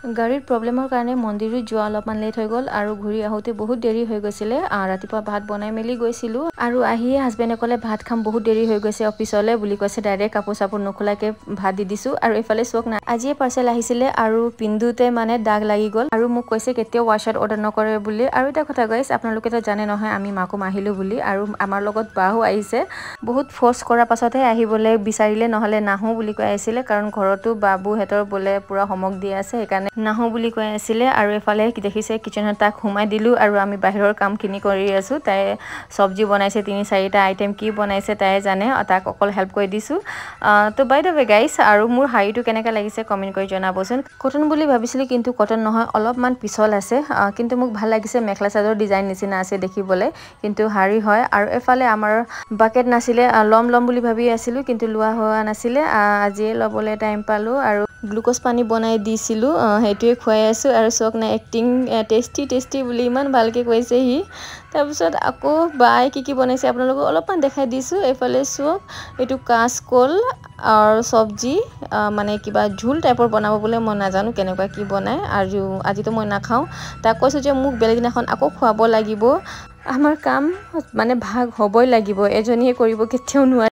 গাড়ীৰ প্ৰব্লেমৰ কাৰণে মন্দিৰত যোৱা অলপমান লেট হৈ গ'ল আৰু ঘূৰি আহোঁতে বহুত দেৰি হৈ গৈছিলে ৰাতিপুৱা ভাত বনাই মেলি গৈছিলোঁ আৰু আহিয়ে হাজবেণ্ডে ক'লে ভাত খাম বহুত দেৰি হৈ গৈছে অফিচলৈ বুলি কৈছে ডাইৰেক্ট কাপোৰ চাপোৰ নোখোলাকৈ ভাত দি দিছোঁ আৰু এইফালে চোক না আজিয়ে পাৰ্চেল আহিছিলে আৰু পিন্ধোতে মানে দাগ লাগি গ'ল আৰু মোক কৈছে কেতিয়াও ৱাশ্বাত অৰ্ডাৰ নকৰে বুলি আৰু এটা কথা গাইছ আপোনালোকে তো জানে নহয় আমি মাকুম আহিলোঁ বুলি আৰু আমাৰ লগত বাহু আহিছে বহুত ফ'ৰ্চ কৰাৰ পাছতহে আহিবলৈ বিচাৰিলে নহ'লে নাহোঁ বুলি কৈ আছিলে কাৰণ ঘৰতো বাবুহঁতৰ বোলে পুৰা হোমৱৰ্ক দি আছে সেইকাৰণে নাহোঁ বুলি কৈ আছিলে আৰু এফালে দেখিছে কিচেনত তাক সোমাই দিলোঁ আৰু আমি বাহিৰৰ কামখিনি কৰি আছোঁ তাই চব্জি বনাইছে 3-4টা আইটেম কি বনাইছে তাই জানে তাক অকল হেল্প কৰি দিছোঁ তো বাই দ্য ৱে গাইছ আৰু মোৰ শাড়ীটো কেনেকৈ লাগিছে কমেণ্ট কৰি জনাবচোন কটন বুলি ভাবিছিলোঁ কিন্তু কটন নহয় অলপমান পিছল আছে কিন্তু মোক ভাল লাগিছে মেখেলা চাদৰ ডিজাইন নিচিনা আছে দেখিবলৈ কিন্তু শাড়ী হয় আৰু এফালে আমাৰ বাকেট নাছিলে ল'ম বুলি ভাবি আছিলোঁ কিন্তু লোৱা হোৱা নাছিলে আজিয়ে ল'বলৈ টাইম পালোঁ আৰু গ্লুক'জ পানী বনাই দিছিলোঁ সেইটোৱে খুৱাই আছোঁ আৰু চক নাই এক্টিং টেষ্টি বুলি ইমান ভালকৈ কৈছে সি তাৰপিছত আকৌ বাই কি বনাইছে আপোনালোকক অলপমান দেখাই দিছোঁ এইফালে চক এইটো কাচকল আৰু চব্জি মানে কিবা ঝোল টাইপৰ বনাব বোলে মই নাজানো কেনেকুৱা কি বনায় আৰু আজিতো মই নাখাওঁ তাক কৈছোঁ যে মোক বেলেগ দিনাখন আকৌ খুৱাব লাগিব আমাৰ কাম মানে ভাগ হ'বই লাগিব এজনীয়ে কৰিব কেতিয়াও নোৱাৰে